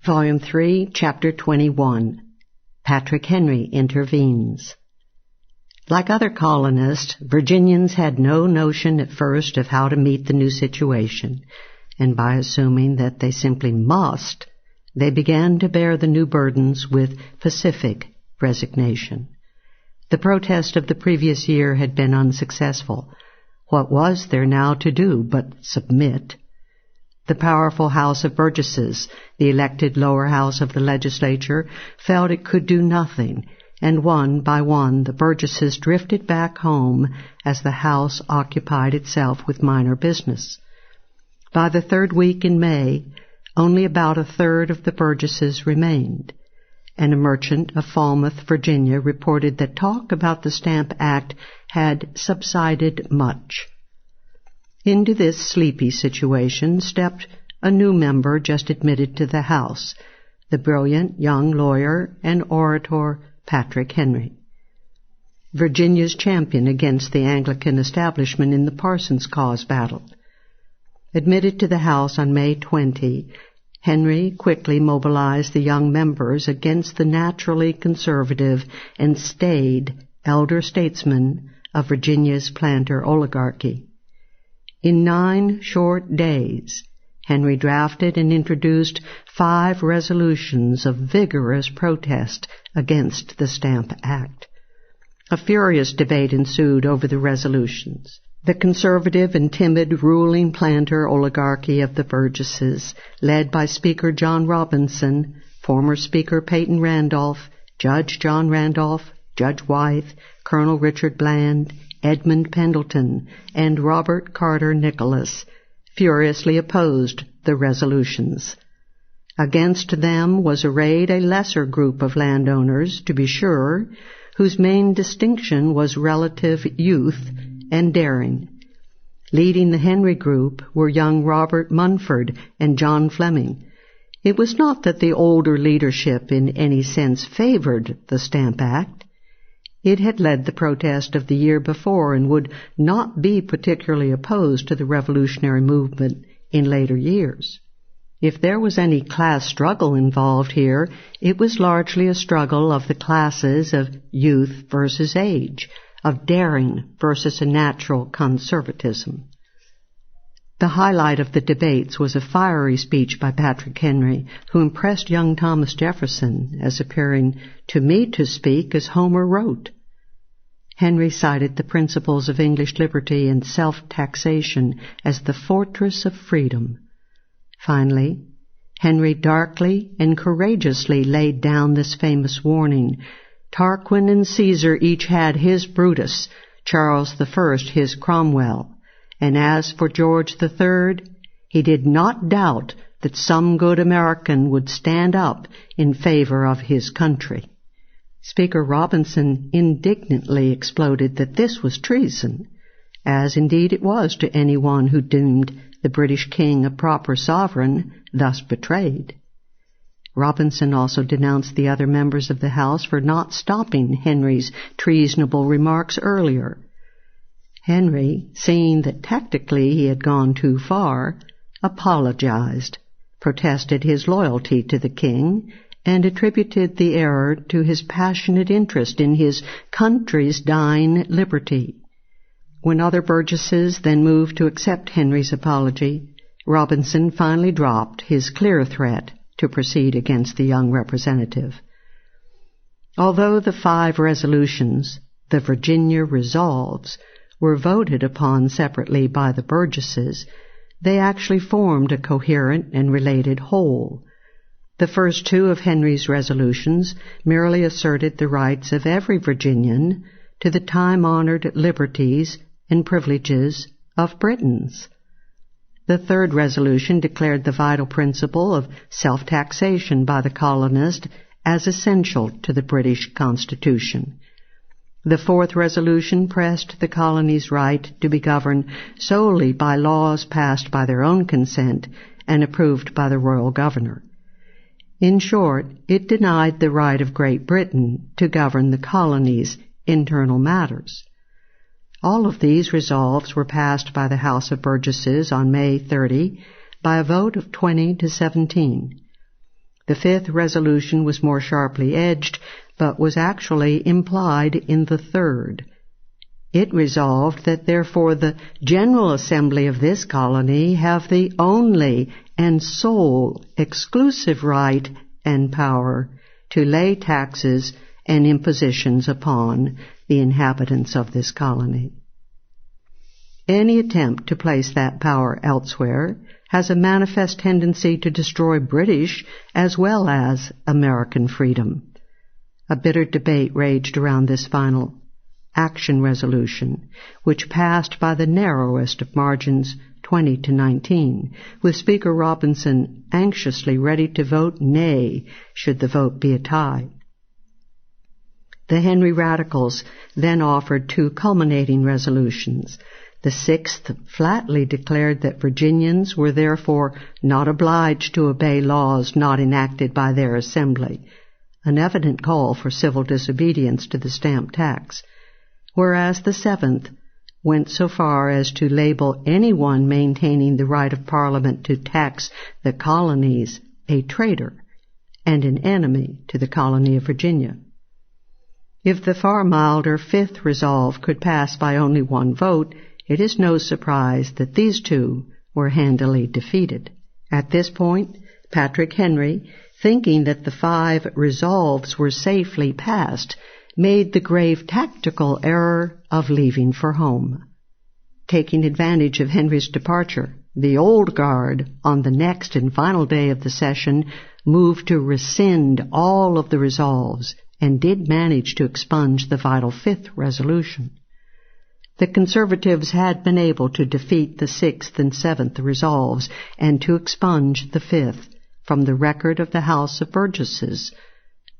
Volume 3, Chapter 21. Patrick Henry Intervenes. Like other colonists, Virginians had no notion at first of how to meet the new situation, and by assuming that they simply must, they began to bear the new burdens with pacific resignation. The protest of the previous year had been unsuccessful. What was there now to do but submit? The powerful House of Burgesses, the elected lower house of the legislature, felt it could do nothing, and one by one the Burgesses drifted back home as the House occupied itself with minor business. By the third week in May, only about a third of the Burgesses remained, and a merchant of Falmouth, Virginia, reported that talk about the Stamp Act had subsided much. Into this sleepy situation stepped a new member just admitted to the House, the brilliant young lawyer and orator Patrick Henry, Virginia's champion against the Anglican establishment in the Parsons Cause battle. Admitted to the House on May 20, Henry quickly mobilized the young members against the naturally conservative and staid elder statesmen of Virginia's planter oligarchy. In 9 short days, Henry drafted and introduced 5 resolutions of vigorous protest against the Stamp Act. A furious debate ensued over the resolutions. The conservative and timid ruling planter oligarchy of the Burgesses, led by Speaker John Robinson, former Speaker Peyton Randolph, Judge John Randolph, Judge Wythe, Colonel Richard Bland, Edmund Pendleton, and Robert Carter Nicholas, furiously opposed the resolutions. Against them was arrayed a lesser group of landowners, to be sure, whose main distinction was relative youth and daring. Leading the Henry group were young Robert Munford and John Fleming. It was not that the older leadership in any sense favored the Stamp Act. It had led the protest of the year before and would not be particularly opposed to the revolutionary movement in later years. If there was any class struggle involved here, it was largely a struggle of the classes of youth versus age, of daring versus a natural conservatism. The highlight of the debates was a fiery speech by Patrick Henry, who impressed young Thomas Jefferson as appearing to me to speak as Homer wrote. Henry cited the principles of English liberty and self-taxation as the fortress of freedom. Finally, Henry darkly and courageously laid down this famous warning: Tarquin and Caesar each had his Brutus, Charles I his Cromwell, and as for George III, he did not doubt that some good American would stand up in favor of his country. Speaker Robinson indignantly exploded that this was treason, as indeed it was to anyone who deemed the British king a proper sovereign thus betrayed. Robinson also denounced the other members of the House for not stopping Henry's treasonable remarks earlier. Henry, seeing that tactically he had gone too far, apologized, protested his loyalty to the king, and attributed the error to his passionate interest in his country's dying liberty. When other Burgesses then moved to accept Henry's apology, Robinson finally dropped his clear threat to proceed against the young representative. Although the 5 resolutions, the Virginia Resolves, were voted upon separately by the Burgesses, they actually formed a coherent and related whole. The first 2 of Henry's resolutions merely asserted the rights of every Virginian to the time-honored liberties and privileges of Britons. The third resolution declared the vital principle of self-taxation by the colonist as essential to the British Constitution. The fourth resolution pressed the colonies' right to be governed solely by laws passed by their own consent and approved by the royal governor. In short, it denied the right of Great Britain to govern the colonies' internal matters. All of these resolves were passed by the House of Burgesses on May 30 by a vote of 20 to 17. The fifth resolution was more sharply edged, but was actually implied in the third. It resolved that therefore the General Assembly of this colony have the only and sole exclusive right and power to lay taxes and impositions upon the inhabitants of this colony. Any attempt to place that power elsewhere has a manifest tendency to destroy British as well as American freedom. A bitter debate raged around this final action resolution, which passed by the narrowest of margins, 20-19, with Speaker Robinson anxiously ready to vote nay should the vote be a tie. The Henry Radicals then offered two culminating resolutions. The sixth flatly declared that Virginians were therefore not obliged to obey laws not enacted by their assembly, an evident call for civil disobedience to the stamp tax, whereas the seventh went so far as to label anyone maintaining the right of Parliament to tax the colonies a traitor and an enemy to the colony of Virginia. If the far milder fifth resolve could pass by only one vote, it is no surprise that these two were handily defeated. At this point, Patrick Henry, thinking that the 5 resolves were safely passed, made the grave tactical error of leaving for home. Taking advantage of Henry's departure, the old guard, on the next and final day of the session, moved to rescind all of the resolves and did manage to expunge the vital 5th resolution. The Conservatives had been able to defeat the 6th and 7th resolves and to expunge the 5th from the record of the House of Burgesses,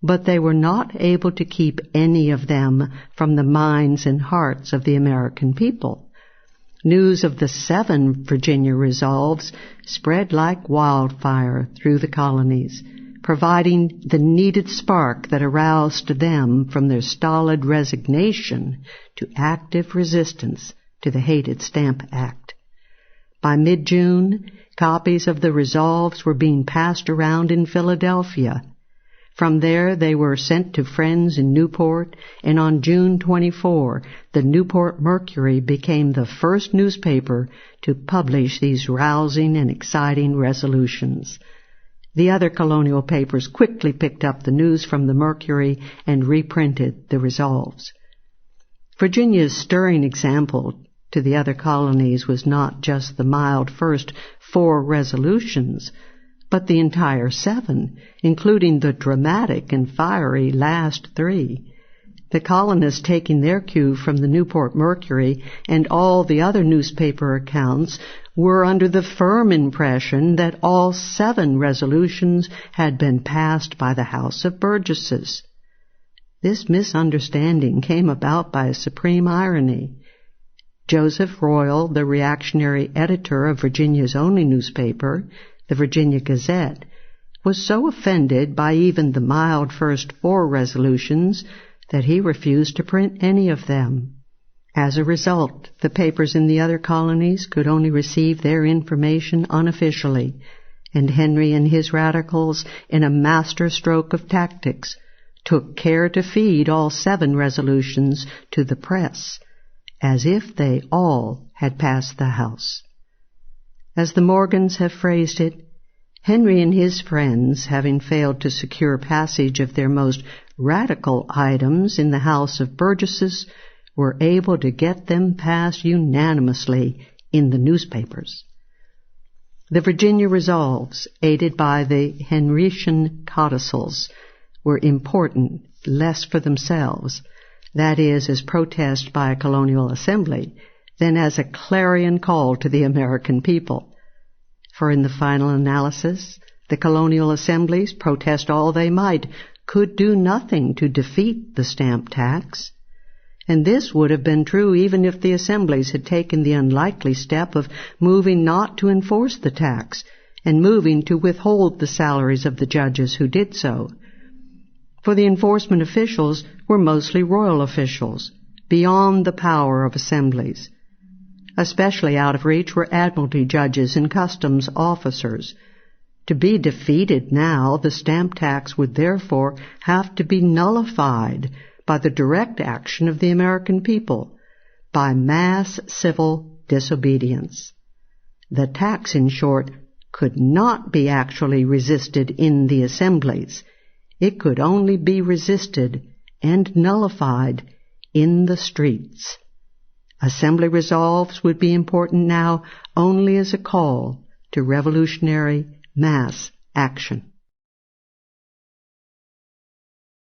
but they were not able to keep any of them from the minds and hearts of the American people. News of the 7 Virginia resolves spread like wildfire through the colonies, providing the needed spark that aroused them from their stolid resignation to active resistance to the hated Stamp Act. By mid-June, copies of the resolves were being passed around in Philadelphia. From there they were sent to friends in Newport, and on June 24, the Newport Mercury became the first newspaper to publish these rousing and exciting resolutions. The other colonial papers quickly picked up the news from the Mercury and reprinted the resolves. Virginia's stirring example to the other colonies was not just the mild first 4 resolutions, but the entire 7, including the dramatic and fiery last 3. The colonists, taking their cue from the Newport Mercury and all the other newspaper accounts, were under the firm impression that all 7 resolutions had been passed by the House of Burgesses. This misunderstanding came about by a supreme irony. Joseph Royal, the reactionary editor of Virginia's only newspaper, the Virginia Gazette, was so offended by even the mild first 4 resolutions that he refused to print any of them. As a result, the papers in the other colonies could only receive their information unofficially, and Henry and his radicals, in a master stroke of tactics, took care to feed all 7 resolutions to the press, as if they all had passed the House. As the Morgans have phrased it, Henry and his friends, having failed to secure passage of their most radical items in the House of Burgesses, were able to get them passed unanimously in the newspapers. The Virginia resolves, aided by the Henrician codicils, were important less for themselves, that is, as protest by a colonial assembly, than as a clarion call to the American people. For in the final analysis, the colonial assemblies, protest all they might, could do nothing to defeat the stamp tax. And this would have been true even if the assemblies had taken the unlikely step of moving not to enforce the tax and moving to withhold the salaries of the judges who did so. For the enforcement officials were mostly royal officials, beyond the power of assemblies. Especially out of reach were admiralty judges and customs officers. To be defeated now, the stamp tax would therefore have to be nullified by the direct action of the American people, by mass civil disobedience. The tax, in short, could not be actually resisted in the assemblies. It could only be resisted and nullified in the streets. Assembly resolves would be important now only as a call to revolutionary mass action.